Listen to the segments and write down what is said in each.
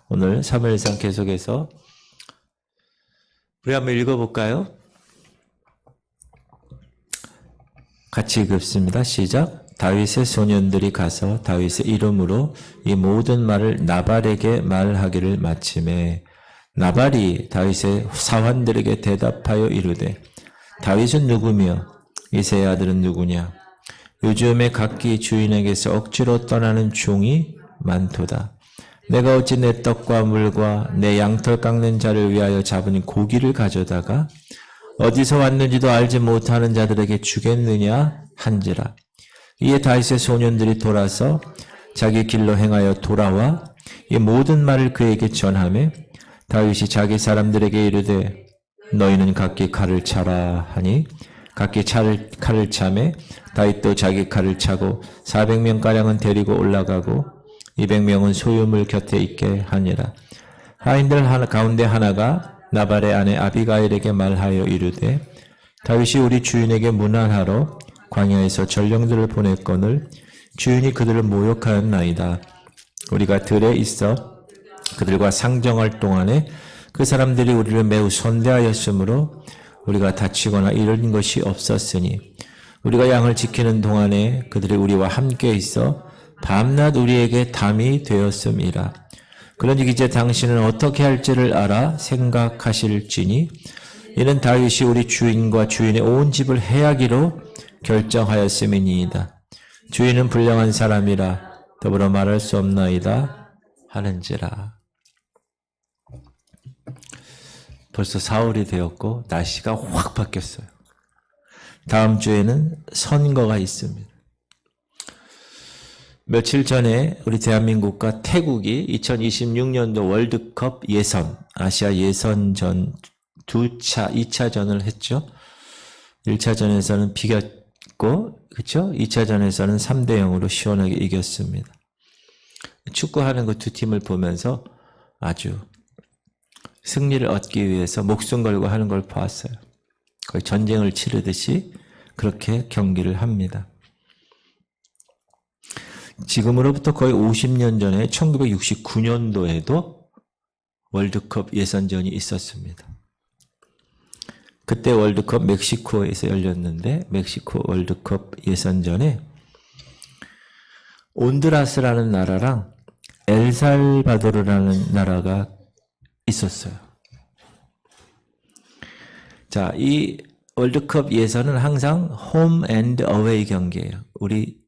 오늘 사무엘상 계속해서 우리 한번 읽어볼까요? 같이 읽습니다. 시작. 다윗의 소년들이 가서 다윗의 이름으로 이 모든 말을 나발에게 말하기를 마침에 나발이 다윗의 사환들에게 대답하여 이르되 다윗은 누구며 이새의 아들은 누구냐? 요즘에 각기 주인에게서 억지로 떠나는 종이 많도다. 내가 어찌 내 떡과 물과 내 양털 깎는 자를 위하여 잡은 고기를 가져다가 어디서 왔는지도 알지 못하는 자들에게 주겠느냐 한지라. 이에 다윗의 소년들이 돌아서 자기 길로 행하여 돌아와 이 모든 말을 그에게 전하매 다윗이 자기 사람들에게 이르되 너희는 각기 칼을 차라 하니 각기 칼을 차매 다윗도 자기 칼을 차고 400명가량은 데리고 올라가고 200명은 소유물 곁에 있게 하니라. 하인들 가운데 하나가 나발의 아내 아비가일에게 말하여 이르되 다윗이 우리 주인에게 문안하러 광야에서 전령들을 보냈거늘 주인이 그들을 모욕하였나이다. 우리가 들에 있어 그들과 상정할 동안에 그 사람들이 우리를 매우 선대하였으므로 우리가 다치거나 잃은 것이 없었으니 우리가 양을 지키는 동안에 그들이 우리와 함께 있어 밤낮 우리에게 담이 되었음이라. 그런즉 이제 당신은 어떻게 할지를 알아 생각하실지니 이는 다윗이 우리 주인과 주인의 온 집을 해하기로 결정하였음이니이다. 주인은 불량한 사람이라 더불어 말할 수 없나이다 하는지라. 벌써 4월이 되었고 날씨가 확 바뀌었어요. 다음 주에는 선거가 있습니다. 며칠 전에 우리 대한민국과 태국이 2026년도 월드컵 예선, 아시아 예선전 2차전을 했죠. 1차전에서는 비겼고, 그렇죠? 2차전에서는 3대0으로 시원하게 이겼습니다. 축구하는 그 두 팀을 보면서 아주 승리를 얻기 위해서 목숨 걸고 하는 걸 보았어요. 거의 전쟁을 치르듯이 그렇게 경기를 합니다. 지금으로부터 거의 50년 전에 1969년도에도 월드컵 예선전이 있었습니다. 그때 월드컵 멕시코에서 열렸는데 멕시코 월드컵 예선전에 온두라스라는 나라랑 엘살바도르라는 나라가 있었어요. 자, 이 월드컵 예선은 항상 홈 앤드 어웨이 경기예요. 우리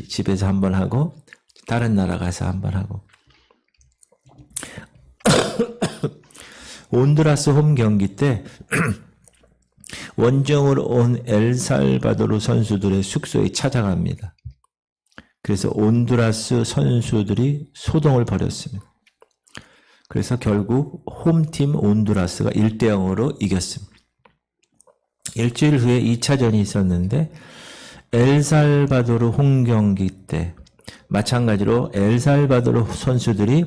집에서 한번 하고 다른 나라 가서 한번 하고. 온두라스 홈 경기 때 원정으로 온 엘살바도르 선수들의 숙소에 찾아갑니다. 그래서 온두라스 선수들이 소동을 벌였습니다. 그래서 결국 홈팀 온두라스가 1대0으로 이겼습니다. 일주일 후에 2차전이 있었는데 엘살바도르 홈 경기 때 마찬가지로 엘살바도르 선수들이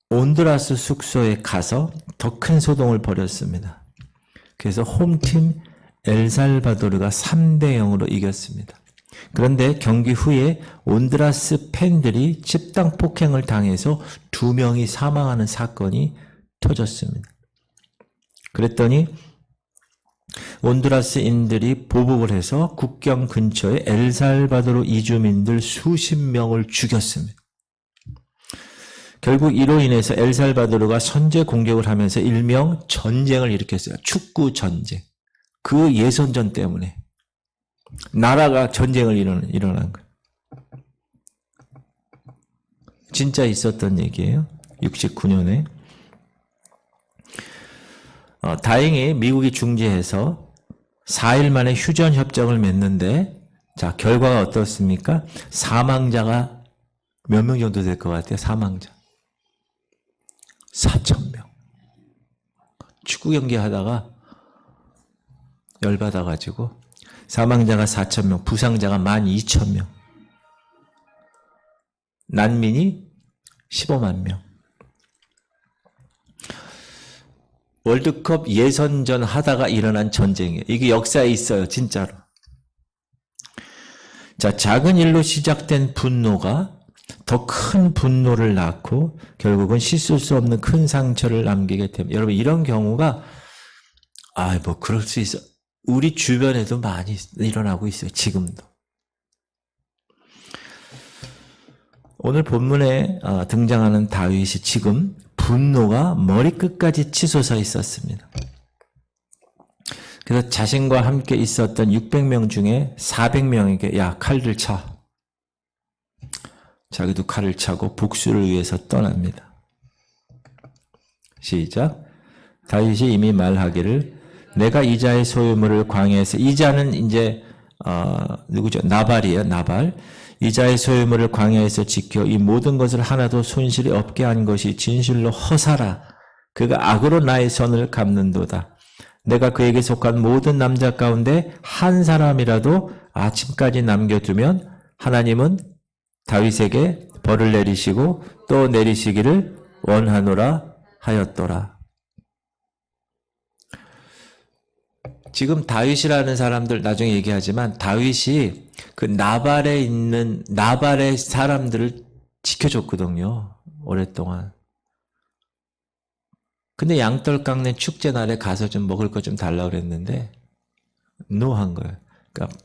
온두라스 숙소에 가서 더 큰 소동을 벌였습니다. 그래서 홈팀 엘살바도르가 3대0으로 이겼습니다. 그런데 경기 후에 온두라스 팬들이 집단 폭행을 당해서 2명이 사망하는 사건이 터졌습니다. 그랬더니 온두라스인들이 보복을 해서 국경 근처에 엘살바도르 이주민들 수십 명을 죽였습니다. 결국 이로 인해서 엘살바도르가 선제 공격을 하면서 일명 전쟁을 일으켰어요. 축구 전쟁. 그 예선전 때문에 나라가 전쟁을 일어난 거예요. 진짜 있었던 얘기예요. 69년에. 다행히 미국이 중재해서 4일 만에 휴전 협정을 맺는데, 자, 결과가 어떻습니까? 사망자가 몇 명 정도 될 것 같아요? 사망자. 4,000명. 축구 경기 하다가 열받아가지고 사망자가 4,000명, 부상자가 12,000명. 난민이 15만 명. 월드컵 예선전 하다가 일어난 전쟁이에요. 이게 역사에 있어요, 진짜로. 자, 작은 일로 시작된 분노가 더 큰 분노를 낳고 결국은 씻을 수 없는 큰 상처를 남기게 됩니다. 여러분 이런 경우가 뭐 그럴 수 있어. 우리 주변에도 많이 일어나고 있어요. 지금도. 오늘 본문에 등장하는 다윗이 지금 분노가 머리끝까지 치솟아 있었습니다. 그래서 자신과 함께 있었던 600명 중에 400명에게 야 칼들 차. 자기도 칼을 차고 복수를 위해서 떠납니다. 시작. 다윗이 이미 말하기를 내가 이자의 소유물을 광야에서 이자는 이제 누구죠? 나발이에요. 나발. 이자의 소유물을 광야에서 지켜 이 모든 것을 하나도 손실이 없게 한 것이 진실로 허사라. 그가 악으로 나의 선을 갚는도다. 내가 그에게 속한 모든 남자 가운데 한 사람이라도 아침까지 남겨두면 하나님은 다윗에게 벌을 내리시고 또 내리시기를 원하노라 하였더라. 지금 다윗이라는 사람들 나중에 얘기하지만 다윗이 그 나발의 사람들을 지켜줬거든요. 오랫동안. 근데 양떨 깎는 축제 날에 가서 좀 먹을 거 좀 달라고 그랬는데 노한 거예요. 그러니까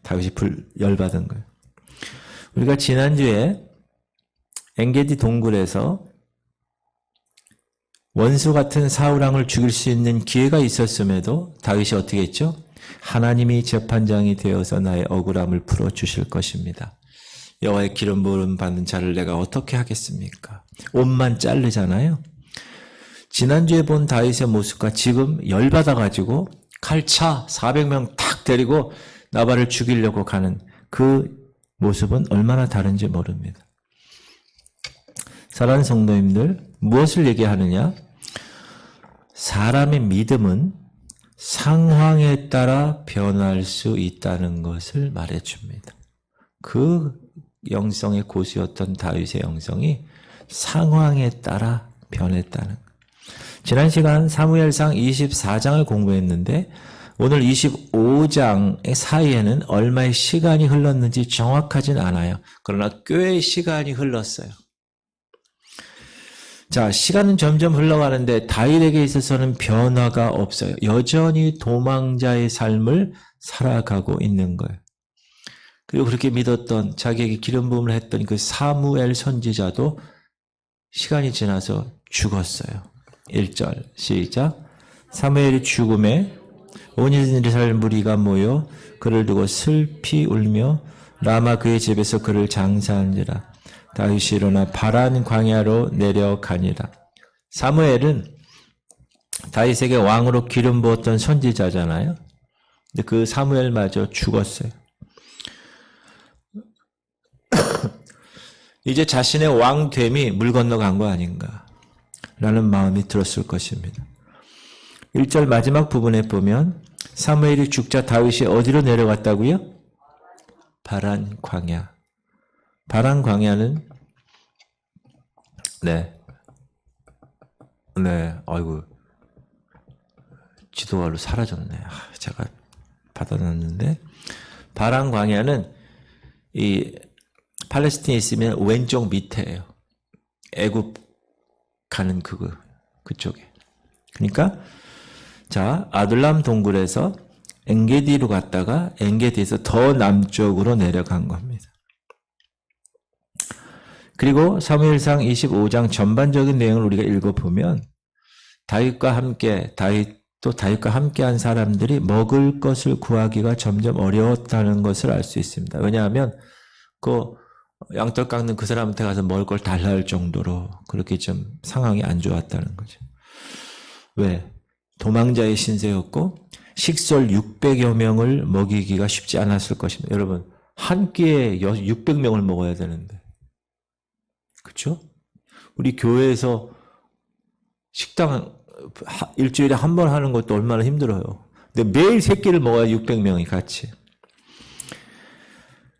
다윗이 열받은 거예요. 우리가 지난주에 엔게디 동굴에서 원수 같은 사울왕을 죽일 수 있는 기회가 있었음에도 다윗이 어떻게 했죠? 하나님이 재판장이 되어서 나의 억울함을 풀어주실 것입니다. 여호와의 기름 부음 받는 자를 내가 어떻게 하겠습니까? 옷만 자르잖아요. 지난주에 본 다윗의 모습과 지금 열받아가지고 칼차 400명 탁 데리고 나발을 죽이려고 가는 그 모습은 얼마나 다른지 모릅니다. 사랑하는 성도님들, 무엇을 얘기하느냐? 사람의 믿음은 상황에 따라 변할 수 있다는 것을 말해줍니다. 그 영성의 고수였던 다윗의 영성이 상황에 따라 변했다는 것. 지난 시간 사무엘상 24장을 공부했는데 오늘 25장 사이에는 얼마의 시간이 흘렀는지 정확하진 않아요. 그러나 꽤 시간이 흘렀어요. 자, 시간은 점점 흘러가는데 다윗에게 있어서는 변화가 없어요. 여전히 도망자의 삶을 살아가고 있는 거예요. 그리고 그렇게 믿었던 자기에게 기름 부음을 했던 그 사무엘 선지자도 시간이 지나서 죽었어요. 1절 시작. 사무엘이 죽음에 온 이스라엘 무리가 모여 그를 두고 슬피 울며 라마 그의 집에서 그를 장사한지라. 다윗이 일어나 바란 광야로 내려가니라. 사무엘은 다윗에게 왕으로 기름 부었던 선지자잖아요. 근데 그 사무엘마저 죽었어요. 이제 자신의 왕됨이 물 건너간 거 아닌가 라는 마음이 들었을 것입니다. 1절 마지막 부분에 보면 사무엘이 죽자 다윗이 어디로 내려갔다고요? 바란 광야. 바란 광야는 아이고 지도가로 사라졌네. 제가 받아놨는데 바란 광야는 이 팔레스틴에 있으면 왼쪽 밑에예요. 애굽 가는 그쪽에. 그러니까 자 아둘람 동굴에서 엔게디로 갔다가 엔게디에서 더 남쪽으로 내려간 겁니다. 그리고 사무엘상 25장 전반적인 내용을 우리가 읽어보면 다윗과 함께한 사람들이 먹을 것을 구하기가 점점 어려웠다는 것을 알 수 있습니다. 왜냐하면 그 양털 깎는 그 사람한테 가서 먹을 걸 달라 할 정도로 그렇게 좀 상황이 안 좋았다는 거죠. 왜? 도망자의 신세였고 식솔 600여 명을 먹이기가 쉽지 않았을 것입니다. 여러분 한 끼에 600명을 먹어야 되는데 그렇죠? 우리 교회에서 식당 일주일에 한 번 하는 것도 얼마나 힘들어요. 근데 매일 세 끼를 먹어야 600명이 같이.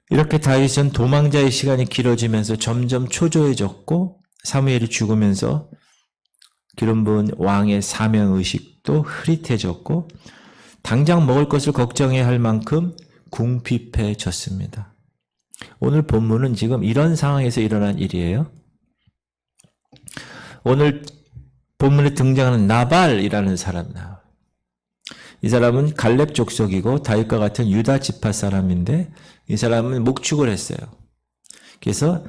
이렇게 다윗은 도망자의 시간이 길어지면서 점점 초조해졌고 사무엘이 죽으면서 기름 부은 왕의 사명의식도 흐릿해졌고 당장 먹을 것을 걱정해야 할 만큼 궁핍해졌습니다. 오늘 본문은 지금 이런 상황에서 일어난 일이에요. 오늘 본문에 등장하는 나발이라는 사람 나와요. 이 사람은 갈렙 족속이고 다윗과 같은 유다 지파 사람인데 이 사람은 목축을 했어요. 그래서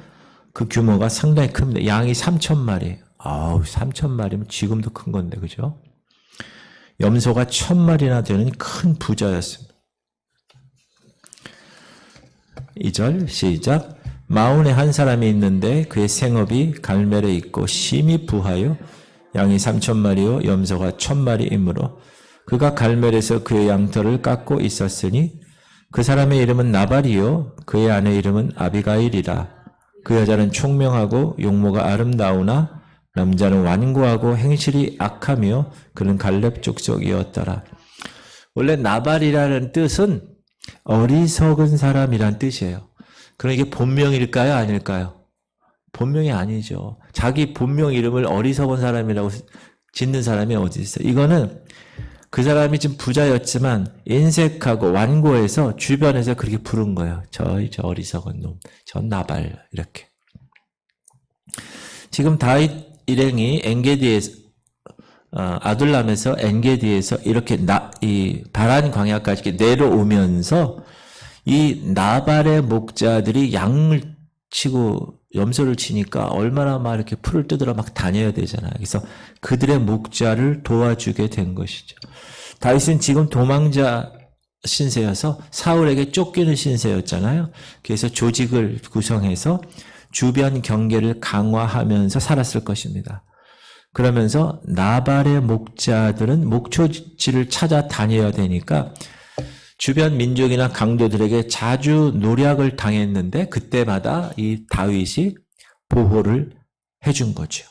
그 규모가 상당히 큽니다. 양이 3,000마리. 아우, 3,000마리면 지금도 큰 건데, 그죠? 염소가 1,000마리나 되는 큰 부자였습니다. 2절 시작. 마온에 한 사람이 있는데 그의 생업이 갈멜에 있고 심히 부하여 양이 3,000마리요 염소가 1,000마리이므로 그가 갈멜에서 그의 양털을 깎고 있었으니 그 사람의 이름은 나발이요 그의 아내 이름은 아비가일이라. 그 여자는 총명하고 용모가 아름다우나 남자는 완고하고 행실이 악하며 그는 갈렙 족속이었더라. 원래 나발이라는 뜻은 어리석은 사람이란 뜻이에요. 그럼 이게 본명일까요? 아닐까요? 본명이 아니죠. 자기 본명 이름을 어리석은 사람이라고 짓는 사람이 어디 있어요? 이거는 그 사람이 지금 부자였지만 인색하고 완고해서 주변에서 그렇게 부른 거예요. 저 어리석은 놈, 저 나발 이렇게. 지금 다윗 일행이 엔게디에서 아둘람에서 엔게디에서 이렇게 이 바란 광야까지 내려오면서 이 나발의 목자들이 양을 치고 염소를 치니까 얼마나 막 이렇게 풀을 뜯으러 막 다녀야 되잖아요. 그래서 그들의 목자를 도와주게 된 것이죠. 다윗은 지금 도망자 신세여서 사울에게 쫓기는 신세였잖아요. 그래서 조직을 구성해서 주변 경계를 강화하면서 살았을 것입니다. 그러면서 나발의 목자들은 목초지를 찾아 다녀야 되니까 주변 민족이나 강도들에게 자주 노략을 당했는데 그때마다 이 다윗이 보호를 해준 거죠.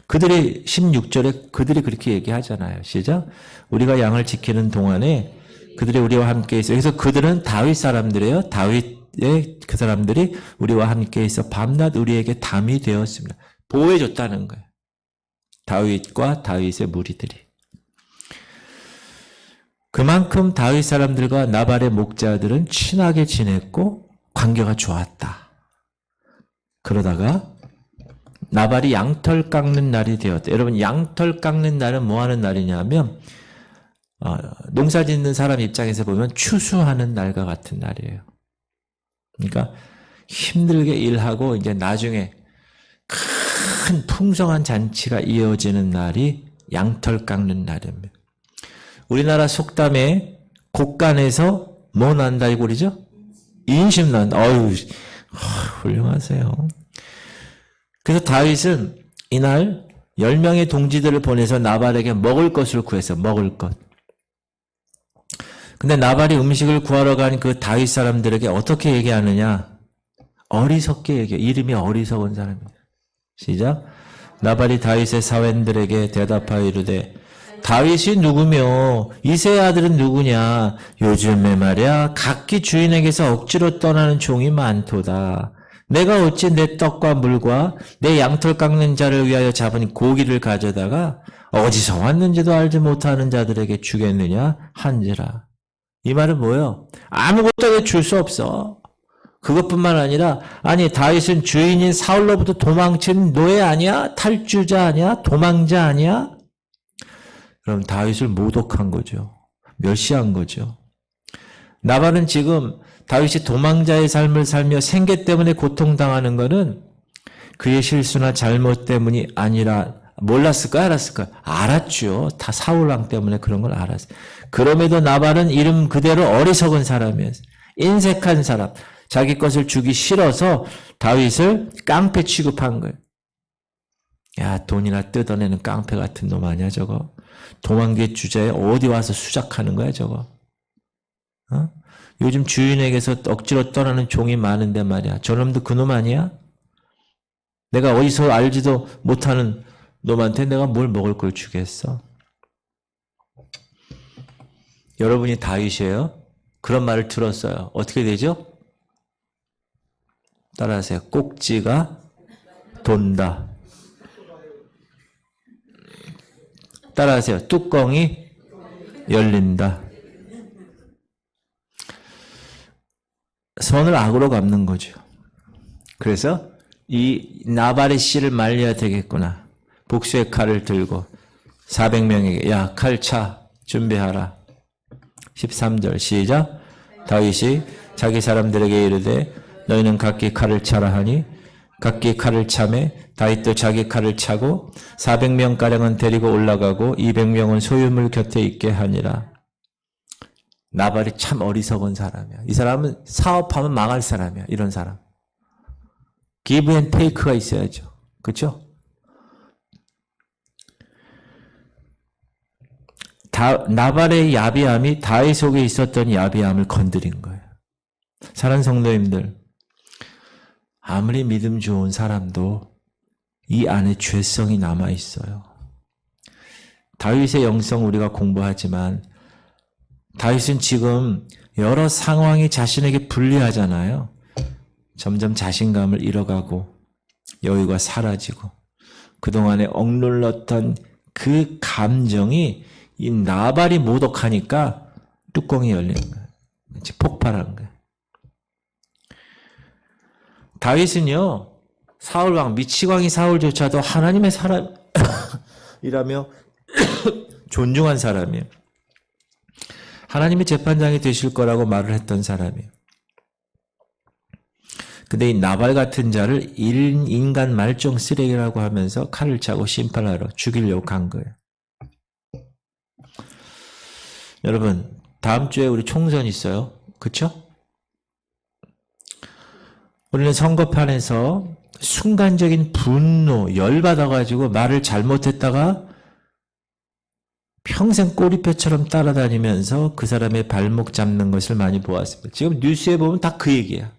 그들이 16절에 그들이 그렇게 얘기하잖아요. 시작. 우리가 양을 지키는 동안에 그들이 우리와 함께 있어요. 그래서 그들은 다윗 사람들이에요. 다윗의 그 사람들이 우리와 함께 있어 밤낮 우리에게 담이 되었습니다. 보호해줬다는 거예요. 다윗과 다윗의 무리들이. 그만큼 다윗 사람들과 나발의 목자들은 친하게 지냈고 관계가 좋았다. 그러다가 나발이 양털 깎는 날이 되었다. 여러분, 양털 깎는 날은 뭐 하는 날이냐면 농사 짓는 사람 입장에서 보면 추수하는 날과 같은 날이에요. 그러니까 힘들게 일하고 이제 나중에 큰 풍성한 잔치가 이어지는 날이 양털 깎는 날입니다. 우리나라 속담에 곡간에서 뭐 난다고 그러죠? 인심 난다. 어휴, 훌륭하세요. 그래서 다윗은 이날 10명의 동지들을 보내서 나발에게 먹을 것을 구했어. 먹을 것. 근데 나발이 음식을 구하러 간 그 다윗 사람들에게 어떻게 얘기하느냐? 어리석게 얘기해. 이름이 어리석은 사람이에요. 시작. 나발이 다윗의 사wen들에게 대답하여 이르되 다윗이 누구며 이새의 아들은 누구냐? 요즘에 말이야 각기 주인에게서 억지로 떠나는 종이 많도다. 내가 어찌 내 떡과 물과 내 양털 깎는 자를 위하여 잡은 고기를 가져다가 어디서 왔는지도 알지 못하는 자들에게 주겠느냐 한지라. 이 말은 뭐예요? 아무것도 줄 수 없어. 그것뿐만 아니라 아니 다윗은 주인인 사울로부터 도망친 노예 아니야? 탈주자 아니야? 도망자 아니야? 그럼 다윗을 모독한 거죠. 멸시한 거죠. 나발은 지금 다윗이 도망자의 삶을 살며 생계 때문에 고통당하는 것은 그의 실수나 잘못 때문이 아니라 몰랐을까요? 알았을까요? 알았죠. 다 사울왕 때문에 그런 걸 알았어요. 그럼에도 나발은 이름 그대로 어리석은 사람이었어요. 인색한 사람. 자기 것을 주기 싫어서 다윗을 깡패 취급한 거예요. 야, 돈이나 뜯어내는 깡패 같은 놈 아니야 저거? 도망개 주제에 어디 와서 수작하는 거야 저거? 어? 요즘 주인에게서 억지로 떠나는 종이 많은데 말이야. 저놈도 그놈 아니야? 내가 어디서 알지도 못하는 놈한테 내가 뭘 먹을 걸 주겠어? 여러분이 다윗이에요? 그런 말을 들었어요. 어떻게 되죠? 따라하세요. 꼭지가 돈다. 따라하세요. 뚜껑이 열린다. 선을 악으로 갚는 거죠. 그래서 이 나발의 씨를 말려야 되겠구나. 복수의 칼을 들고 400명에게 야, 칼 차 준비하라. 13절 시작. 다윗이 자기 사람들에게 이르되 너희는 각기 칼을 차라 하니 각기 칼을 차매 다윗도 자기 칼을 차고 400명가량은 데리고 올라가고 200명은 소유물 곁에 있게 하니라. 나발이 참 어리석은 사람이야. 이 사람은 사업하면 망할 사람이야. 이런 사람. 기브 앤 테이크가 있어야죠. 그렇죠? 나발의 야비함이 다윗 속에 있었던 야비함을 건드린 거예요. 사랑하는 성도님들, 아무리 믿음 좋은 사람도 이 안에 죄성이 남아 있어요. 다윗의 영성 우리가 공부하지만 다윗은 지금 여러 상황이 자신에게 불리하잖아요. 점점 자신감을 잃어가고 여유가 사라지고 그동안에 억눌렀던 그 감정이 이 나발이 모독하니까 뚜껑이 열리는 거예요. 폭발하는 거예요. 다윗은요, 사울왕, 미치광이 사울조차도 하나님의 사람이라며 존중한 사람이에요. 하나님의 재판장이 되실 거라고 말을 했던 사람이에요. 근데 이 나발 같은 자를 인간 말종 쓰레기라고 하면서 칼을 차고 심판하러 죽이려고 간 거예요. 여러분, 다음 주에 우리 총선 있어요. 그쵸? 우리는 선거판에서 순간적인 분노, 열받아가지고 말을 잘못했다가 평생 꼬리표처럼 따라다니면서 그 사람의 발목 잡는 것을 많이 보았습니다. 지금 뉴스에 보면 다 그 얘기야.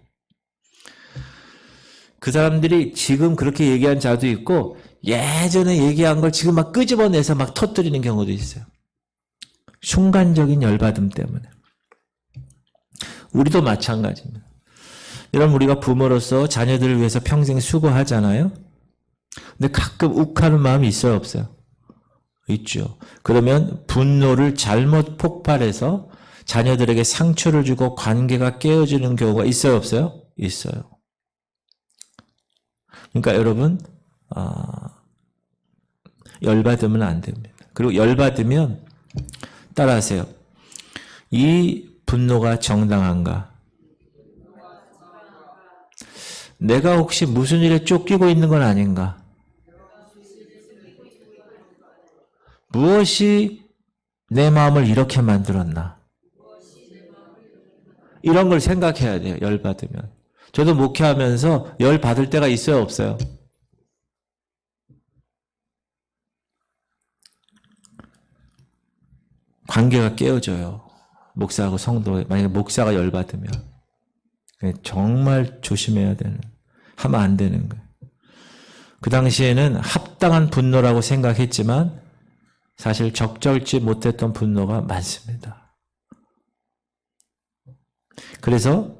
그 사람들이 지금 그렇게 얘기한 자도 있고 예전에 얘기한 걸 지금 막 끄집어내서 막 터뜨리는 경우도 있어요. 순간적인 열받음 때문에. 우리도 마찬가지입니다. 여러분, 우리가 부모로서 자녀들을 위해서 평생 수고하잖아요. 근데 가끔 욱하는 마음이 있어요, 없어요? 있죠. 그러면 분노를 잘못 폭발해서 자녀들에게 상처를 주고 관계가 깨어지는 경우가 있어요, 없어요? 있어요. 그러니까 여러분, 열받으면 안 됩니다. 그리고 열받으면 따라하세요. 이 분노가 정당한가? 내가 혹시 무슨 일에 쫓기고 있는 건 아닌가? 무엇이 내 마음을 이렇게 만들었나? 이런 걸 생각해야 돼요. 열받으면. 저도 목회하면서 열받을 때가 있어요, 없어요? 관계가 깨어져요. 목사하고 성도. 만약에 목사가 열받으면 정말 조심해야 되는, 하면 안 되는 거예요. 그 당시에는 합당한 분노라고 생각했지만 사실 적절치 못했던 분노가 많습니다. 그래서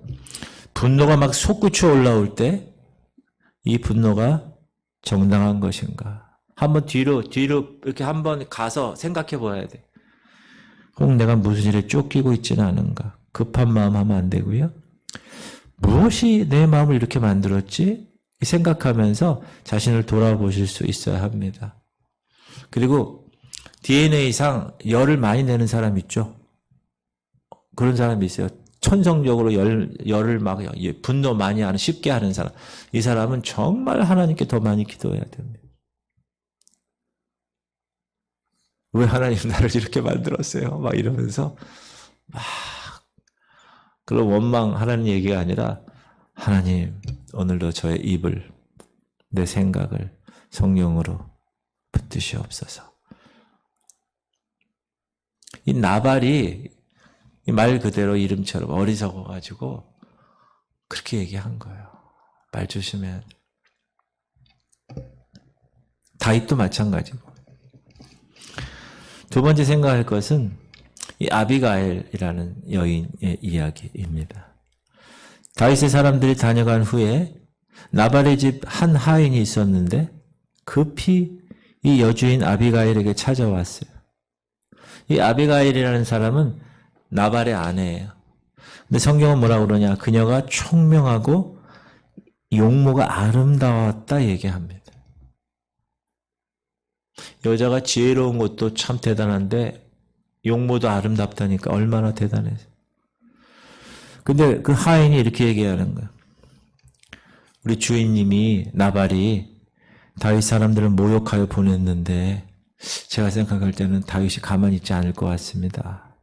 분노가 막 솟구쳐 올라올 때 이 분노가 정당한 것인가? 한번 뒤로 이렇게 한번 가서 생각해 봐야 돼. 혹 내가 무슨 일에 쫓기고 있지는 않은가? 급한 마음 하면 안 되고요. 무엇이 내 마음을 이렇게 만들었지? 생각하면서 자신을 돌아보실 수 있어야 합니다. 그리고 DNA상 열을 많이 내는 사람 있죠? 그런 사람이 있어요. 천성적으로 열을 막 분노 많이 하는, 쉽게 하는 사람. 이 사람은 정말 하나님께 더 많이 기도해야 됩니다. 왜 하나님 나를 이렇게 만들었어요? 막 이러면서 막 그런 원망하라는 얘기가 아니라 하나님 오늘도 저의 입을, 내 생각을 성령으로 붙드시옵소서. 이 나발이 말 그대로 이름처럼 어리석어가지고 그렇게 얘기한 거예요. 말 조심해야 돼. 다윗도 마찬가지고. 두 번째 생각할 것은 이 아비가일이라는 여인의 이야기입니다. 다윗의 사람들이 다녀간 후에 나발의 집 한 하인이 있었는데 급히 이 여주인 아비가일에게 찾아왔어요. 이 아비가일이라는 사람은 나발의 아내예요. 근데 성경은 뭐라고 그러냐? 그녀가 총명하고 용모가 아름다웠다 얘기합니다. 여자가 지혜로운 것도 참 대단한데 용모도 아름답다니까 얼마나 대단해서. 근데 그 하인이 이렇게 얘기하는 거야. 우리 주인님이 나발이 다윗 사람들을 모욕하여 보냈는데 제가 생각할 때는 다윗이 가만히 있지 않을 것 같습니다.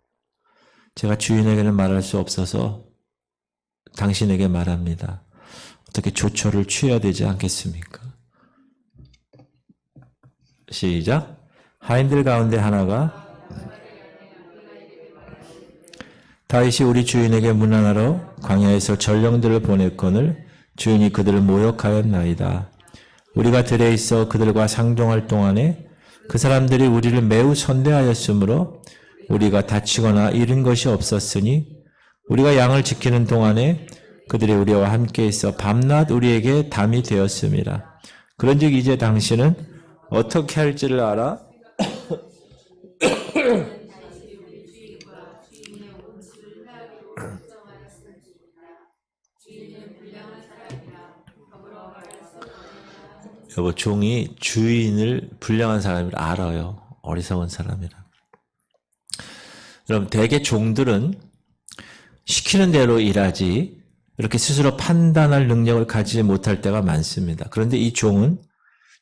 제가 주인에게는 말할 수 없어서 당신에게 말합니다. 어떻게 조처를 취해야 되지 않겠습니까? 시작. 하인들 가운데 하나가 다윗이 우리 주인에게 문안하러 광야에서 전령들을 보냈거늘 주인이 그들을 모욕하였나이다. 우리가 들에 있어 그들과 상종할 동안에 그 사람들이 우리를 매우 선대하였으므로 우리가 다치거나 잃은 것이 없었으니 우리가 양을 지키는 동안에 그들이 우리와 함께 있어 밤낮 우리에게 담이 되었습니다. 그런즉 이제 당신은 어떻게 할지를 알아? 여보, 종이 주인을 불량한 사람을 알아요. 어리석은 사람이라. 여러분, 대개 종들은 시키는 대로 일하지 이렇게 스스로 판단할 능력을 가지지 못할 때가 많습니다. 그런데 이 종은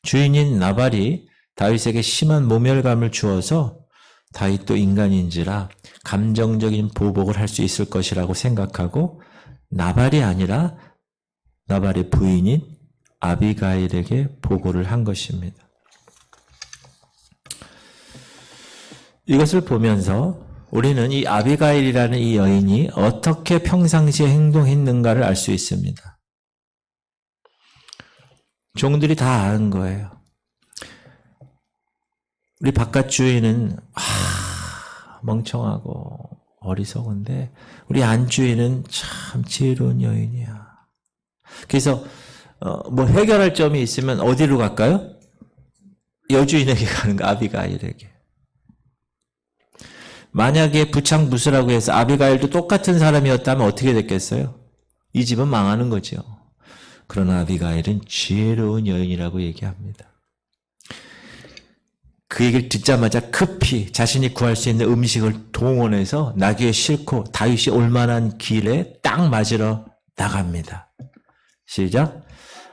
주인인 나발이 다윗에게 심한 모멸감을 주어서 다윗도 인간인지라 감정적인 보복을 할 수 있을 것이라고 생각하고 나발이 아니라 나발의 부인인 아비가일에게 보고를 한 것입니다. 이것을 보면서 우리는 이 아비가일이라는 이 여인이 어떻게 평상시에 행동했는가를 알 수 있습니다. 종들이 다 아는 거예요. 우리 바깥 주인은 멍청하고 어리석은데 우리 안 주인은 참 지혜로운 여인이야. 그래서 뭐 해결할 점이 있으면 어디로 갈까요? 여주인에게 가는 거, 아비가일에게. 만약에 부창부수라고 해서 아비가일도 똑같은 사람이었다면 어떻게 됐겠어요? 이 집은 망하는 거죠. 그러나 아비가일은 지혜로운 여인이라고 얘기합니다. 그 얘기를 듣자마자 급히 자신이 구할 수 있는 음식을 동원해서 나귀에 싣고 다윗이 올 만한 길에 딱 맞으러 나갑니다. 시작.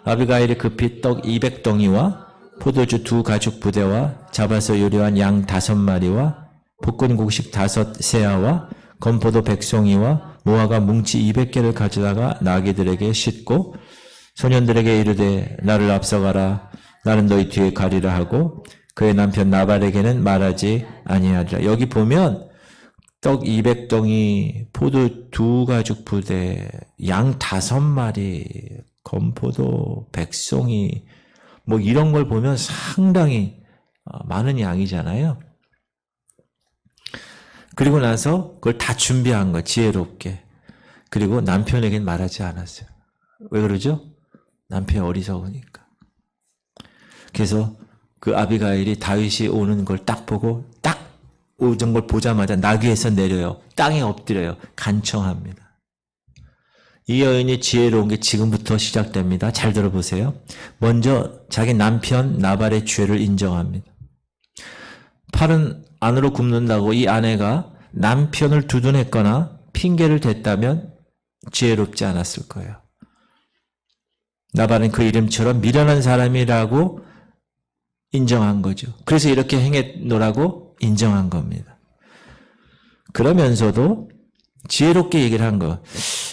아비가일이 급히 떡 200덩이와 포도주 2가죽 부대와 잡아서 요리한 양 5마리와 볶은 곡식 5세아와 건포도 100송이와 무화과 뭉치 200개를 가져다가 나귀들에게 싣고 소년들에게 이르되 나를 앞서가라. 나는 너희 뒤에 가리라 하고 그의 남편 나발에게는 말하지 아니하리라. 여기 보면 떡 200덩이, 포도 2가죽 부대, 양 5마리, 건포도 100송이 뭐 이런 걸 보면 상당히 많은 양이잖아요. 그리고 나서 그걸 다 준비한 거 지혜롭게. 그리고 남편에겐 말하지 않았어요. 왜 그러죠? 남편이 어리석으니까. 그래서 그 아비가일이 다윗이 오는 걸 딱 보고 딱 오는 걸 보자마자 나귀에서 내려요. 땅에 엎드려요. 간청합니다. 이 여인이 지혜로운 게 지금부터 시작됩니다. 잘 들어보세요. 먼저 자기 남편 나발의 죄를 인정합니다. 팔은 안으로 굽는다고 이 아내가 남편을 두둔했거나 핑계를 댔다면 지혜롭지 않았을 거예요. 나발은 그 이름처럼 미련한 사람이라고 인정한 거죠. 그래서 이렇게 행했노라고 인정한 겁니다. 그러면서도 지혜롭게 얘기를 한 거.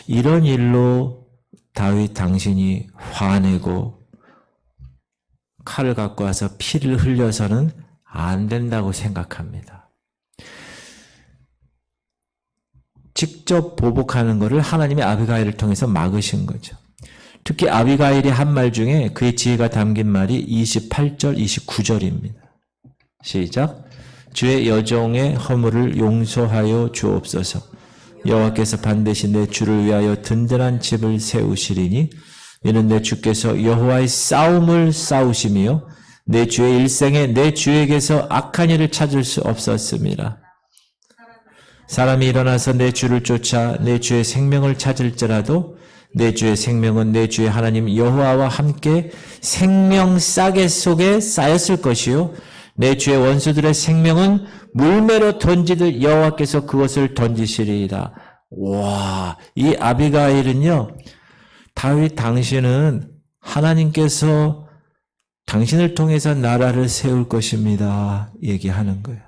이런 일로 다윗 당신이 화내고 칼을 갖고 와서 피를 흘려서는 안 된다고 생각합니다. 직접 보복하는 것을 하나님의 아비가일을 통해서 막으신 거죠. 특히 아비가일이 한 말 중에 그의 지혜가 담긴 말이 28절, 29절입니다. 시작. 주의 여종의 허물을 용서하여 주옵소서. 여호와께서 반드시 내 주를 위하여 든든한 집을 세우시리니 이는 내 주께서 여호와의 싸움을 싸우시며 내 주의 일생에 내 주에게서 악한 일을 찾을 수 없었습니다. 사람이 일어나서 내 주를 쫓아 내 주의 생명을 찾을지라도 내 주의 생명은 내 주의 하나님 여호와와 함께 생명 싸개 속에 쌓였을 것이요 내 주의 원수들의 생명은 물매로 던지듯 여호와께서 그것을 던지시리이다. 와, 이 아비가일은요, 다윗 당신은 하나님께서 당신을 통해서 나라를 세울 것입니다. 얘기하는 거예요.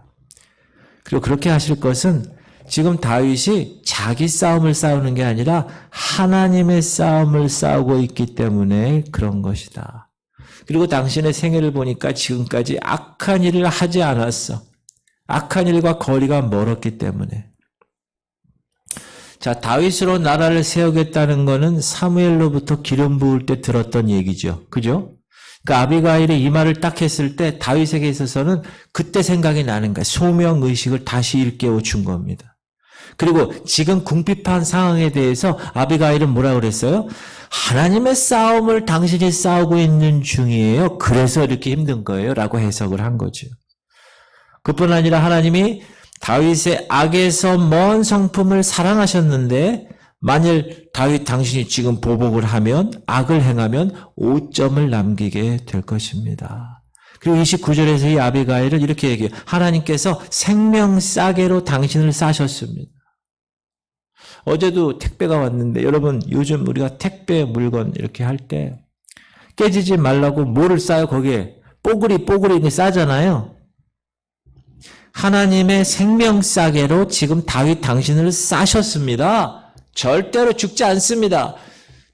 그리고 그렇게 하실 것은 지금 다윗이 자기 싸움을 싸우는 게 아니라 하나님의 싸움을 싸우고 있기 때문에 그런 것이다. 그리고 당신의 생애를 보니까 지금까지 악한 일을 하지 않았어. 악한 일과 거리가 멀었기 때문에. 자, 다윗으로 나라를 세우겠다는 것은 사무엘로부터 기름 부을 때 들었던 얘기죠. 그죠? 그러니까 아비가일이 이 말을 딱 했을 때 다윗에게 있어서는 그때 생각이 나는 거야. 소명의식을 다시 일깨워 준 겁니다. 그리고 지금 궁핍한 상황에 대해서 아비가일은 뭐라 그랬어요? 하나님의 싸움을 당신이 싸우고 있는 중이에요. 그래서 이렇게 힘든 거예요. 라고 해석을 한 거죠. 그뿐 아니라 하나님이 다윗의 악에서 먼 성품을 사랑하셨는데 만일 다윗 당신이 지금 보복을 하면 악을 행하면 5점을 남기게 될 것입니다. 그리고 29절에서 이 아비가일은 이렇게 얘기해요. 하나님께서 생명 싸개로 당신을 싸셨습니다. 어제도 택배가 왔는데 여러분 요즘 우리가 택배 물건 이렇게 할 때 깨지지 말라고 뭐를 싸요? 거기에 뽀글이 싸잖아요. 하나님의 생명 싸개로 지금 다윗 당신을 싸셨습니다. 절대로 죽지 않습니다.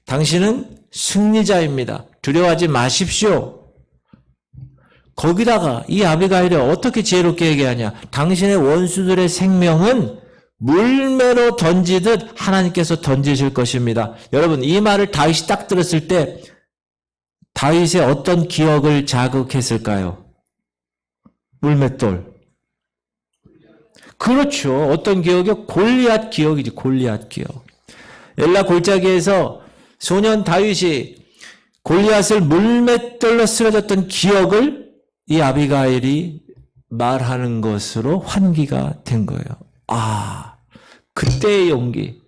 당신은 승리자입니다. 두려워하지 마십시오. 거기다가 이 아비가일이 어떻게 지혜롭게 얘기하냐. 당신의 원수들의 생명은 물매로 던지듯 하나님께서 던지실 것입니다. 여러분 이 말을 다윗이 딱 들었을 때 다윗의 어떤 기억을 자극했을까요? 물맷돌. 그렇죠. 어떤 기억이요? 골리앗 기억이지. 골리앗 기억. 엘라 골짜기에서 소년 다윗이 골리앗을 물맷돌로 쓰러졌던 기억을 이 아비가일이 말하는 것으로 환기가 된 거예요. 아, 그때의 용기.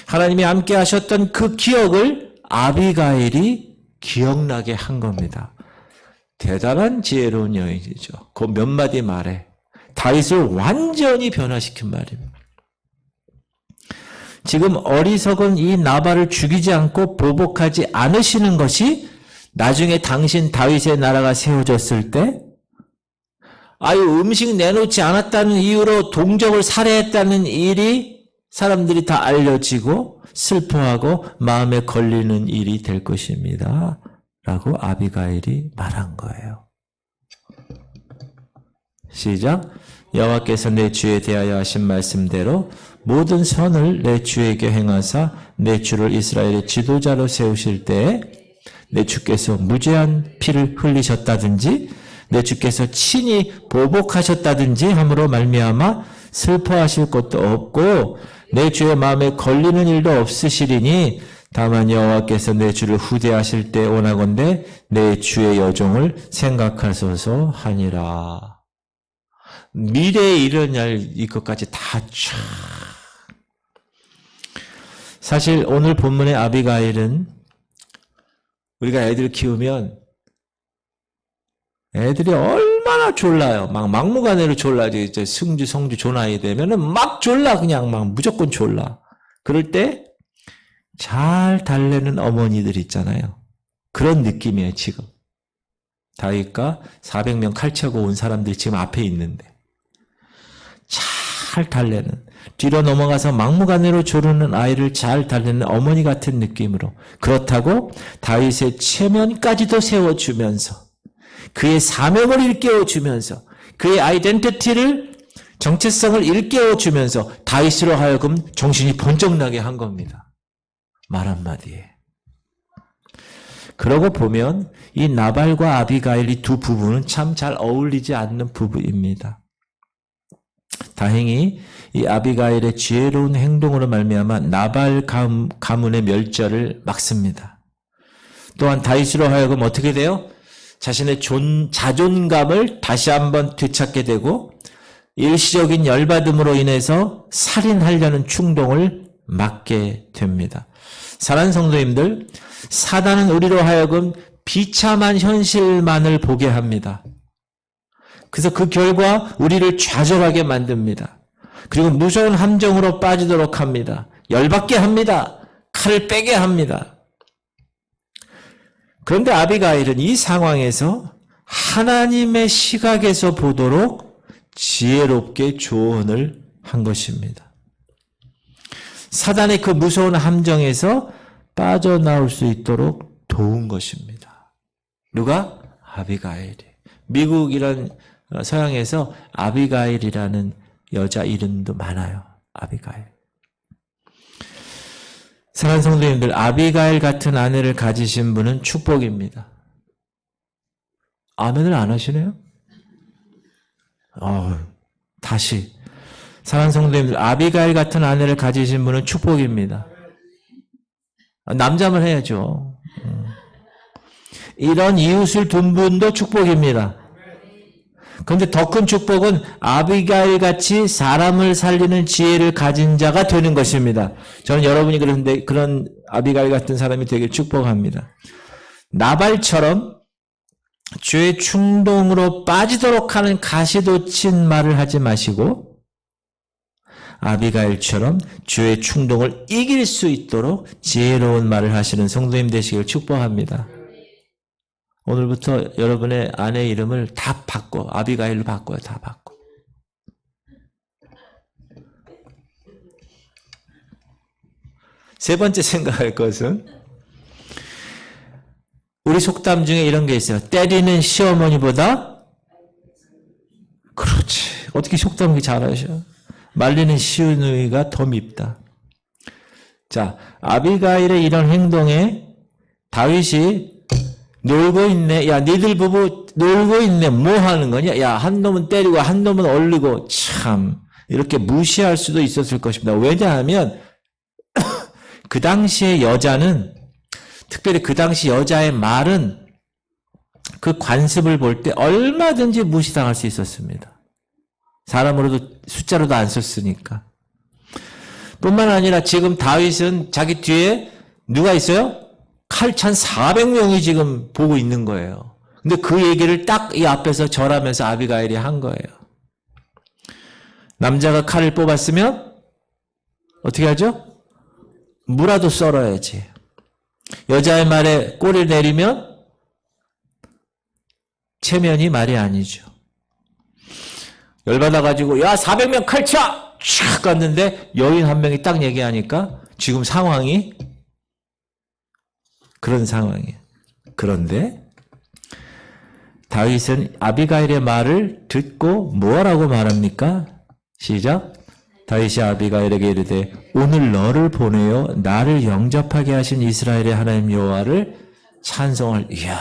하나님이 함께 하셨던 그 기억을 아비가일이 기억나게 한 겁니다. 대단한 지혜로운 여인이죠. 그 몇 마디 말에 다윗을 완전히 변화시킨 말입니다. 지금 어리석은 이 나발을 죽이지 않고 보복하지 않으시는 것이 나중에 당신 다윗의 나라가 세워졌을 때 음식 내놓지 않았다는 이유로 동족을 살해했다는 일이 사람들이 다 알려지고 슬퍼하고 마음에 걸리는 일이 될 것입니다. 라고 아비가일이 말한 거예요. 시작. 여호와께서 내 주에 대하여 하신 말씀대로 모든 선을 내 주에게 행하사 내 주를 이스라엘의 지도자로 세우실 때에 내 주께서 무죄한 피를 흘리셨다든지 내 주께서 친히 보복하셨다든지 함으로 말미암아 슬퍼하실 것도 없고 내 주의 마음에 걸리는 일도 없으시리니 다만 여호와께서 내 주를 후대하실 때 원하건대 내 주의 여종을 생각하소서 하니라. 미래에 일어날 이것까지 다 쫙. 사실 오늘 본문의 아비가일은 우리가 애들 키우면 애들이 얼마나 졸라요. 막 막무가내로 졸라지. 이제 승주, 성주, 조나이 되면은 막 졸라. 그냥 막 무조건 졸라. 그럴 때 잘 달래는 어머니들 있잖아요. 그런 느낌이에요, 지금. 다윗과 400명 칼차고 온 사람들이 지금 앞에 있는데. 잘 달래는, 뒤로 넘어가서 막무가내로 조르는 아이를 잘 달래는 어머니 같은 느낌으로. 그렇다고 다윗의 체면까지도 세워주면서 그의 사명을 일깨워주면서 그의 아이덴티티를 정체성을 일깨워주면서 다윗으로 하여금 정신이 번쩍 나게 한 겁니다. 말 한마디에. 그러고 보면 이 나발과 아비가일 이 두 부부는 참 잘 어울리지 않는 부부입니다. 다행히 이 아비가일의 지혜로운 행동으로 말미암아 나발 가문의 멸절을 막습니다. 또한 다윗으로 하여금 어떻게 돼요? 자신의 자존감을 다시 한번 되찾게 되고 일시적인 열받음으로 인해서 살인하려는 충동을 막게 됩니다. 사랑하는 성도님들, 사단은 우리로 하여금 비참한 현실만을 보게 합니다. 그래서 그 결과 우리를 좌절하게 만듭니다. 그리고 무서운 함정으로 빠지도록 합니다. 열받게 합니다. 칼을 빼게 합니다. 그런데 아비가일은 이 상황에서 하나님의 시각에서 보도록 지혜롭게 조언을 한 것입니다. 사단의 그 무서운 함정에서 빠져나올 수 있도록 도운 것입니다. 누가? 아비가일이. 미국 이런 서양에서 아비가일이라는 여자 이름도 많아요. 아비가일. 사랑하는 성도님들, 아비가일 같은 아내를 가지신 분은 축복입니다. 아멘을 안 하시네요? 다시. 사랑하는 성도님들, 아비가일 같은 아내를 가지신 분은 축복입니다. 남자만 해야죠. 이런 이웃을 둔 분도 축복입니다. 그런데 더 큰 축복은 아비가일 같이 사람을 살리는 지혜를 가진 자가 되는 것입니다. 저는 여러분이 그런데 그런 아비가일 같은 사람이 되길 축복합니다. 나발처럼 죄의 충동으로 빠지도록 하는 가시돋친 말을 하지 마시고 아비가일처럼 죄의 충동을 이길 수 있도록 지혜로운 말을 하시는 성도님 되시길 축복합니다. 오늘부터 여러분의 아내 이름을 다 바꿔. 아비가일로 바꿔요. 다 바꿔. 세 번째 생각할 것은 우리 속담 중에 이런 게 있어요. 때리는 시어머니보다 그렇지. 어떻게 속담을 잘하셔. 말리는 시누이가 더 밉다. 자, 아비가일의 이런 행동에 다윗이 놀고 있네. 야, 니들 부부 놀고 있네. 뭐 하는 거냐? 야, 한 놈은 때리고 한 놈은 얼리고 참 이렇게 무시할 수도 있었을 것입니다. 왜냐하면 그 당시의 여자는 특별히 그 당시 여자의 말은 그 관습을 볼 때 얼마든지 무시당할 수 있었습니다. 사람으로도 숫자로도 안 썼으니까. 뿐만 아니라 지금 다윗은 자기 뒤에 누가 있어요? 칼찬 400명이 지금 보고 있는 거예요. 근데 그 얘기를 딱 이 앞에서 절하면서 아비가일이 한 거예요. 남자가 칼을 뽑았으면 어떻게 하죠? 무라도 썰어야지. 여자의 말에 꼬리를 내리면 체면이 말이 아니죠. 열받아가지고 야 400명 칼차! 촥 갔는데 여인 한 명이 딱 얘기하니까 지금 상황이 그런 상황이에요. 그런데 다윗은 아비가일의 말을 듣고 뭐라고 말합니까? 시작. 다윗이 아비가일에게 이르되 오늘 너를 보내어 나를 영접하게 하신 이스라엘의 하나님 여호와를 찬송할. 이야.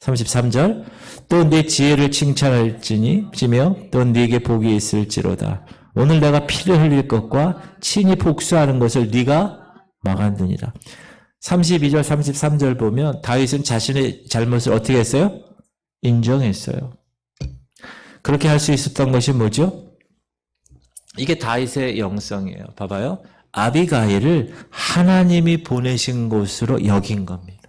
33절. 또 내 지혜를 칭찬할지며 또 네게 복이 있을지로다. 오늘 내가 피를 흘릴 것과 친히 복수하는 것을 네가 막았느니라. 32절 33절 보면 다윗은 자신의 잘못을 어떻게 했어요? 인정했어요. 그렇게 할 수 있었던 것이 뭐죠? 이게 다윗의 영성이에요. 봐봐요. 아비가일을 하나님이 보내신 곳으로 여긴 겁니다.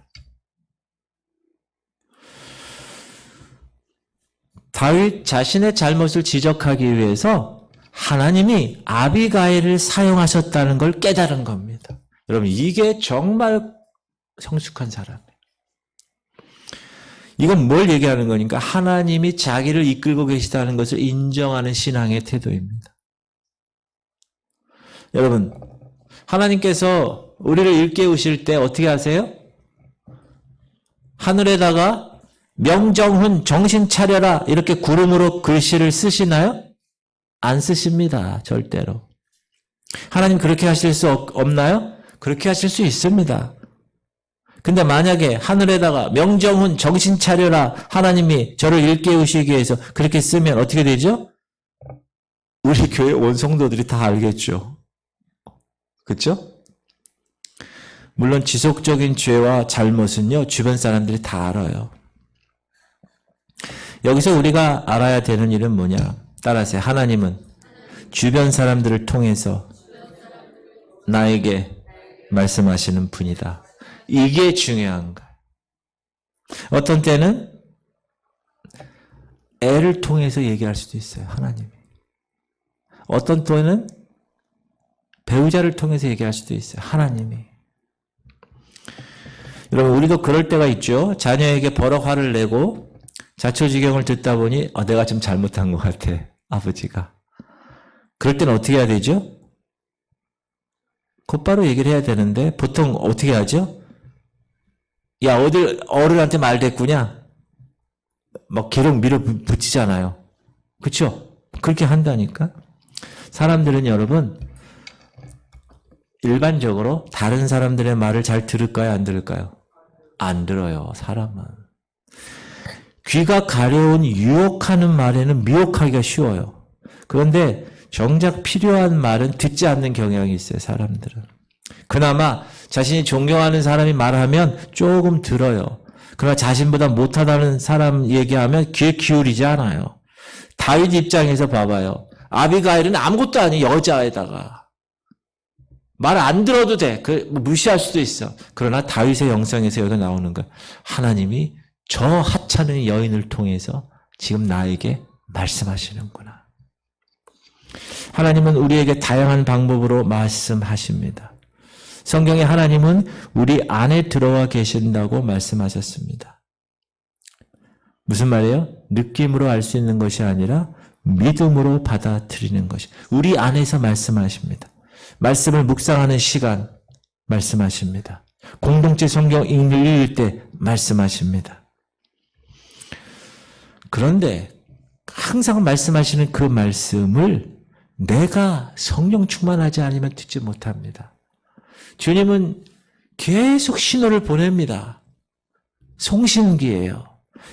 다윗 자신의 잘못을 지적하기 위해서 하나님이 아비가일을 사용하셨다는 걸 깨달은 겁니다. 여러분, 이게 정말 성숙한 사람이에요. 이건 뭘 얘기하는 거니까 하나님이 자기를 이끌고 계시다는 것을 인정하는 신앙의 태도입니다. 여러분, 하나님께서 우리를 일깨우실 때 어떻게 하세요? 하늘에다가 명정훈 정신 차려라 이렇게 구름으로 글씨를 쓰시나요? 안 쓰십니다. 절대로. 하나님 그렇게 하실 수 없나요? 그렇게 하실 수 있습니다. 근데 만약에 하늘에다가 명정훈 정신 차려라 하나님이 저를 일깨우시기 위해서 그렇게 쓰면 어떻게 되죠? 우리 교회 온 성도들이 다 알겠죠. 그렇죠? 물론 지속적인 죄와 잘못은요 주변 사람들이 다 알아요. 여기서 우리가 알아야 되는 일은 뭐냐? 따라서 하나님은 주변 사람들을 통해서 나에게 말씀하시는 분이다. 이게 중요한 거야. 어떤 때는 애를 통해서 얘기할 수도 있어요. 하나님이. 어떤 때는 배우자를 통해서 얘기할 수도 있어요. 하나님이. 여러분 우리도 그럴 때가 있죠. 자녀에게 버럭 화를 내고 자초지경을 듣다 보니 내가 좀 잘못한 것 같아. 아버지가. 그럴 때는 어떻게 해야 되죠? 곧바로 얘기를 해야 되는데 보통 어떻게 하죠? 야 어딜 어른한테 말댔구냐? 막 계속 밀어붙이잖아요. 그렇죠? 그렇게 한다니까. 사람들은 여러분 일반적으로 다른 사람들의 말을 잘 들을까요? 안 들을까요? 안 들어요. 사람은. 귀가 가려운 유혹하는 말에는 미혹하기가 쉬워요. 그런데 정작 필요한 말은 듣지 않는 경향이 있어요. 사람들은. 그나마 자신이 존경하는 사람이 말하면 조금 들어요. 그러나 자신보다 못하다는 사람 얘기하면 귀에 기울이지 않아요. 다윗 입장에서 봐봐요. 아비가일은 아무것도 아닌 여자에다가 말 안 들어도 돼. 무시할 수도 있어. 그러나 다윗의 영성에서 여기 나오는 거야. 하나님이 저 하찮은 여인을 통해서 지금 나에게 말씀하시는구나. 하나님은 우리에게 다양한 방법으로 말씀하십니다. 성경에 하나님은 우리 안에 들어와 계신다고 말씀하셨습니다. 무슨 말이에요? 느낌으로 알 수 있는 것이 아니라 믿음으로 받아들이는 것이. 우리 안에서 말씀하십니다. 말씀을 묵상하는 시간 말씀하십니다. 공동체 성경 읽을 때 말씀하십니다. 그런데 항상 말씀하시는 그 말씀을 내가 성령 충만하지 않으면 듣지 못합니다. 주님은 계속 신호를 보냅니다. 송신기예요.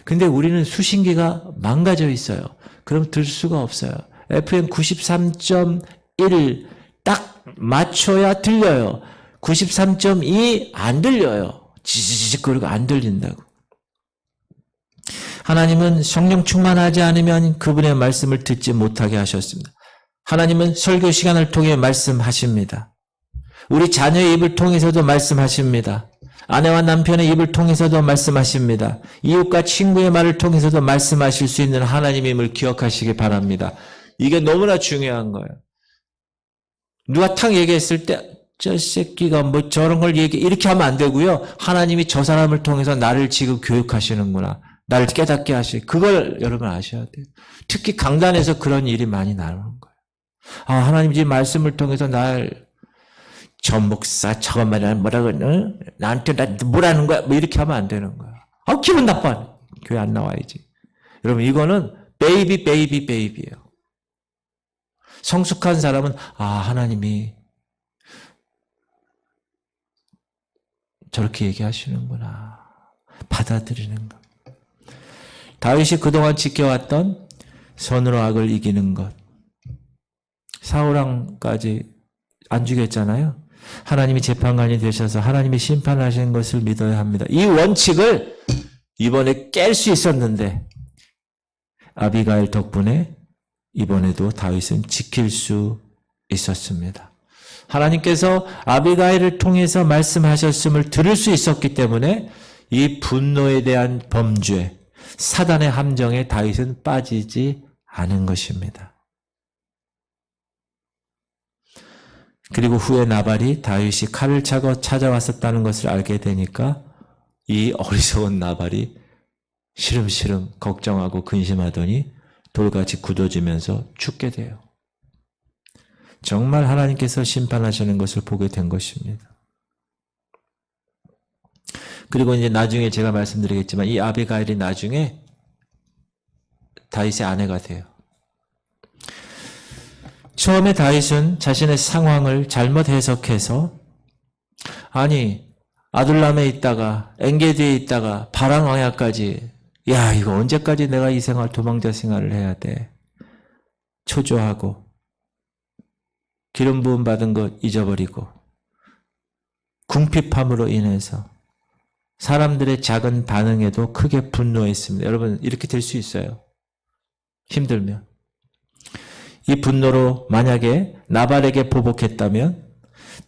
근데 우리는 수신기가 망가져 있어요. 그럼 들 수가 없어요. FM 93.1 딱 맞춰야 들려요. 93.2 안 들려요. 지지직거리고 안 들린다고. 하나님은 성령 충만하지 않으면 그분의 말씀을 듣지 못하게 하셨습니다. 하나님은 설교 시간을 통해 말씀하십니다. 우리 자녀의 입을 통해서도 말씀하십니다. 아내와 남편의 입을 통해서도 말씀하십니다. 이웃과 친구의 말을 통해서도 말씀하실 수 있는 하나님임을 기억하시기 바랍니다. 이게 너무나 중요한 거예요. 누가 탁 얘기했을 때 저 새끼가 뭐 저런 걸 이렇게 하면 안 되고요. 하나님이 저 사람을 통해서 나를 지금 교육하시는구나. 나를 깨닫게 그걸 여러분 아셔야 돼요. 특히 강단에서 그런 일이 많이 나오는 거예요. 하나님 지금 말씀을 통해서 저 목사 저것만 뭐라고 나한테 뭐라는 거야? 뭐 이렇게 하면 안 되는 거야. 기분 나빠. 교회 안 나와야지. 여러분 이거는 베이비예요. 성숙한 사람은 하나님이 저렇게 얘기하시는구나. 받아들이는 것. 다윗이 그동안 지켜왔던 선으로 악을 이기는 것. 사울왕까지 안 죽였잖아요. 하나님이 재판관이 되셔서 하나님이 심판하시는 것을 믿어야 합니다. 이 원칙을 이번에 깰 수 있었는데 아비가일 덕분에 이번에도 다윗은 지킬 수 있었습니다. 하나님께서 아비가일을 통해서 말씀하셨음을 들을 수 있었기 때문에 이 분노에 대한 범죄, 사단의 함정에 다윗은 빠지지 않은 것입니다. 그리고 후에 나발이 다윗이 칼을 차고 찾아왔었다는 것을 알게 되니까 이 어리석은 나발이 시름시름 걱정하고 근심하더니 돌같이 굳어지면서 죽게 돼요. 정말 하나님께서 심판하시는 것을 보게 된 것입니다. 그리고 이제 나중에 제가 말씀드리겠지만 이 아비가일이 나중에 다윗의 아내가 돼요. 처음에 다윗은 자신의 상황을 잘못 해석해서 아둘람에 있다가 엔게디에 있다가 바랑 왕야까지 이거 언제까지 내가 이 생활 도망자 생활을 해야 돼. 초조하고 기름 부음 받은 것 잊어버리고 궁핍함으로 인해서 사람들의 작은 반응에도 크게 분노했습니다. 여러분 이렇게 될 수 있어요. 힘들면. 이 분노로 만약에 나발에게 보복했다면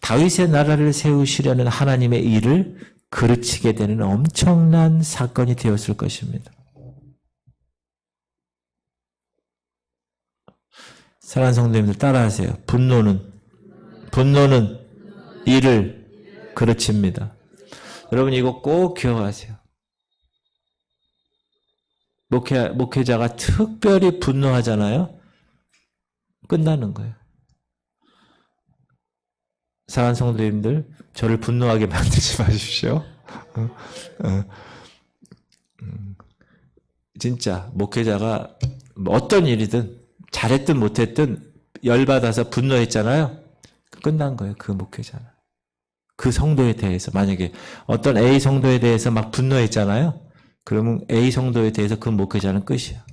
다윗의 나라를 세우시려는 하나님의 일을 그르치게 되는 엄청난 사건이 되었을 것입니다. 사랑하는 성도님들 따라하세요. 분노는 일을 그르칩니다. 여러분 이거 꼭 기억하세요. 목회자가 특별히 분노하잖아요. 끝나는 거예요. 사랑하는 성도님들, 저를 분노하게 만들지 마십시오. 진짜 목회자가 어떤 일이든 잘했든 못했든 열받아서 분노했잖아요. 끝난 거예요. 그 목회자는. 그 성도에 대해서 만약에 어떤 A 성도에 대해서 막 분노했잖아요. 그러면 A 성도에 대해서 그 목회자는 끝이야.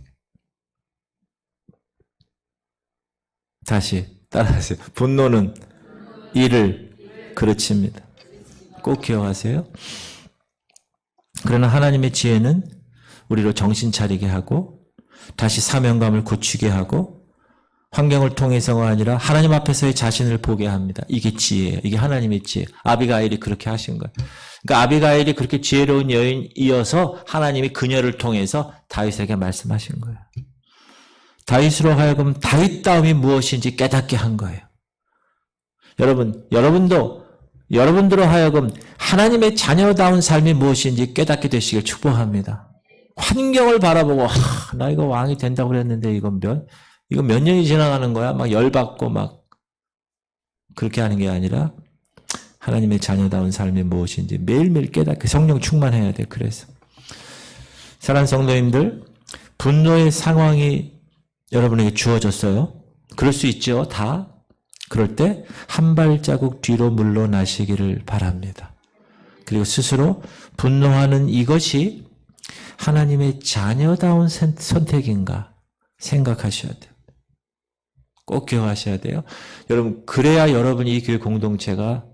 다시 따라하세요. 분노는 일을 그르칩니다. 꼭 기억하세요. 그러나 하나님의 지혜는 우리로 정신 차리게 하고 다시 사명감을 굳히게 하고 환경을 통해서가 아니라 하나님 앞에서의 자신을 보게 합니다. 이게 지혜예요. 이게 하나님의 지혜. 아비가일이 그렇게 하신 거예요. 그러니까 아비가일이 그렇게 지혜로운 여인이어서 하나님이 그녀를 통해서 다윗에게 말씀하신 거예요. 다윗으로 하여금 다윗다움이 무엇인지 깨닫게 한 거예요. 여러분들로 하여금 하나님의 자녀다운 삶이 무엇인지 깨닫게 되시길 축복합니다. 환경을 바라보고 나 이거 왕이 된다고 그랬는데 이거 몇 년이 지나가는 거야? 막 열받고 막 그렇게 하는 게 아니라 하나님의 자녀다운 삶이 무엇인지 매일매일 깨닫게 성령 충만해야 돼. 그래서 사랑하는 성도님들, 분노의 상황이 여러분에게 주어졌어요. 그럴 수 있죠. 다. 그럴 때 한 발자국 뒤로 물러나시기를 바랍니다. 그리고 스스로 분노하는 이것이 하나님의 자녀다운 선택인가 생각하셔야 돼요. 꼭 기억하셔야 돼요. 여러분, 그래야 여러분이 이 교회 공동체가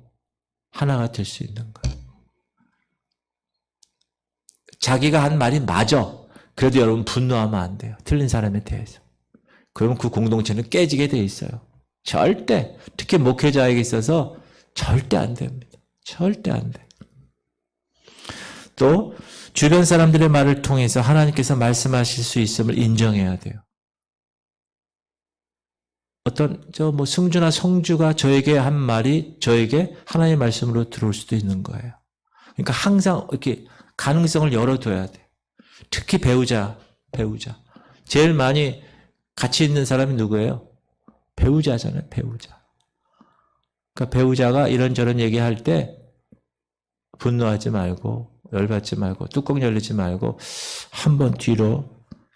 하나가 될 수 있는 거예요. 자기가 한 말이 맞아. 그래도 여러분 분노하면 안 돼요. 틀린 사람에 대해서. 그러면 그 공동체는 깨지게 돼 있어요. 절대, 특히 목회자에게 있어서 절대 안 됩니다. 절대 안 돼. 또 주변 사람들의 말을 통해서 하나님께서 말씀하실 수 있음을 인정해야 돼요. 승주나 성주가 저에게 한 말이 저에게 하나님의 말씀으로 들어올 수도 있는 거예요. 그러니까 항상 이렇게 가능성을 열어둬야 돼. 특히 배우자. 제일 많이 같이 있는 사람이 누구예요? 배우자잖아요, 배우자. 그러니까 배우자가 이런저런 얘기할 때 분노하지 말고, 열받지 말고, 뚜껑 열리지 말고, 한번 뒤로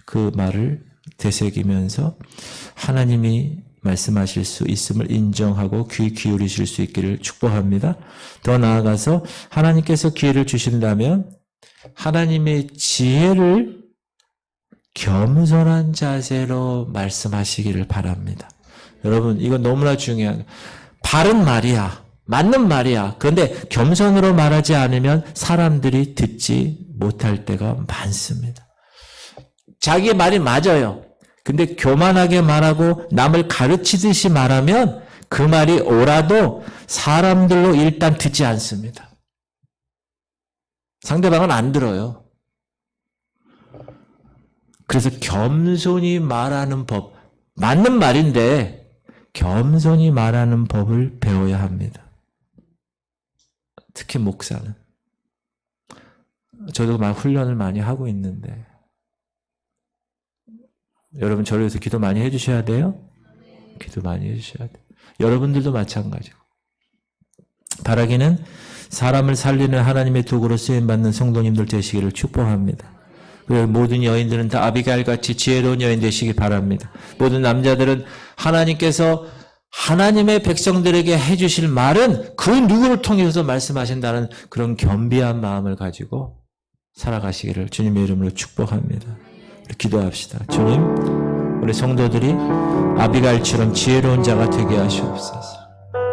그 말을 되새기면서 하나님이 말씀하실 수 있음을 인정하고 귀 기울이실 수 있기를 축복합니다. 더 나아가서 하나님께서 기회를 주신다면 하나님의 지혜를 겸손한 자세로 말씀하시기를 바랍니다. 여러분, 이건 너무나 중요한, 바른 말이야. 맞는 말이야. 그런데 겸손으로 말하지 않으면 사람들이 듣지 못할 때가 많습니다. 자기의 말이 맞아요. 근데 교만하게 말하고 남을 가르치듯이 말하면 그 말이 옳아도 사람들로 일단 듣지 않습니다. 상대방은 안 들어요. 그래서 겸손히 말하는 법, 맞는 말인데 겸손히 말하는 법을 배워야 합니다. 특히 목사는. 저도 막 훈련을 많이 하고 있는데 여러분 저를 위해서 기도 많이 해주셔야 돼요. 기도 많이 해주셔야 돼요. 여러분들도 마찬가지고. 바라기는 사람을 살리는 하나님의 도구로 쓰임받는 성도님들 되시기를 축복합니다. 그리고 모든 여인들은 다 아비가일같이 지혜로운 여인 되시기 바랍니다. 모든 남자들은 하나님께서 하나님의 백성들에게 해주실 말은 그 누구를 통해서 말씀하신다는 그런 겸비한 마음을 가지고 살아가시기를 주님의 이름으로 축복합니다. 기도합시다. 주님, 우리 성도들이 아비가일처럼 지혜로운 자가 되게 하시옵소서.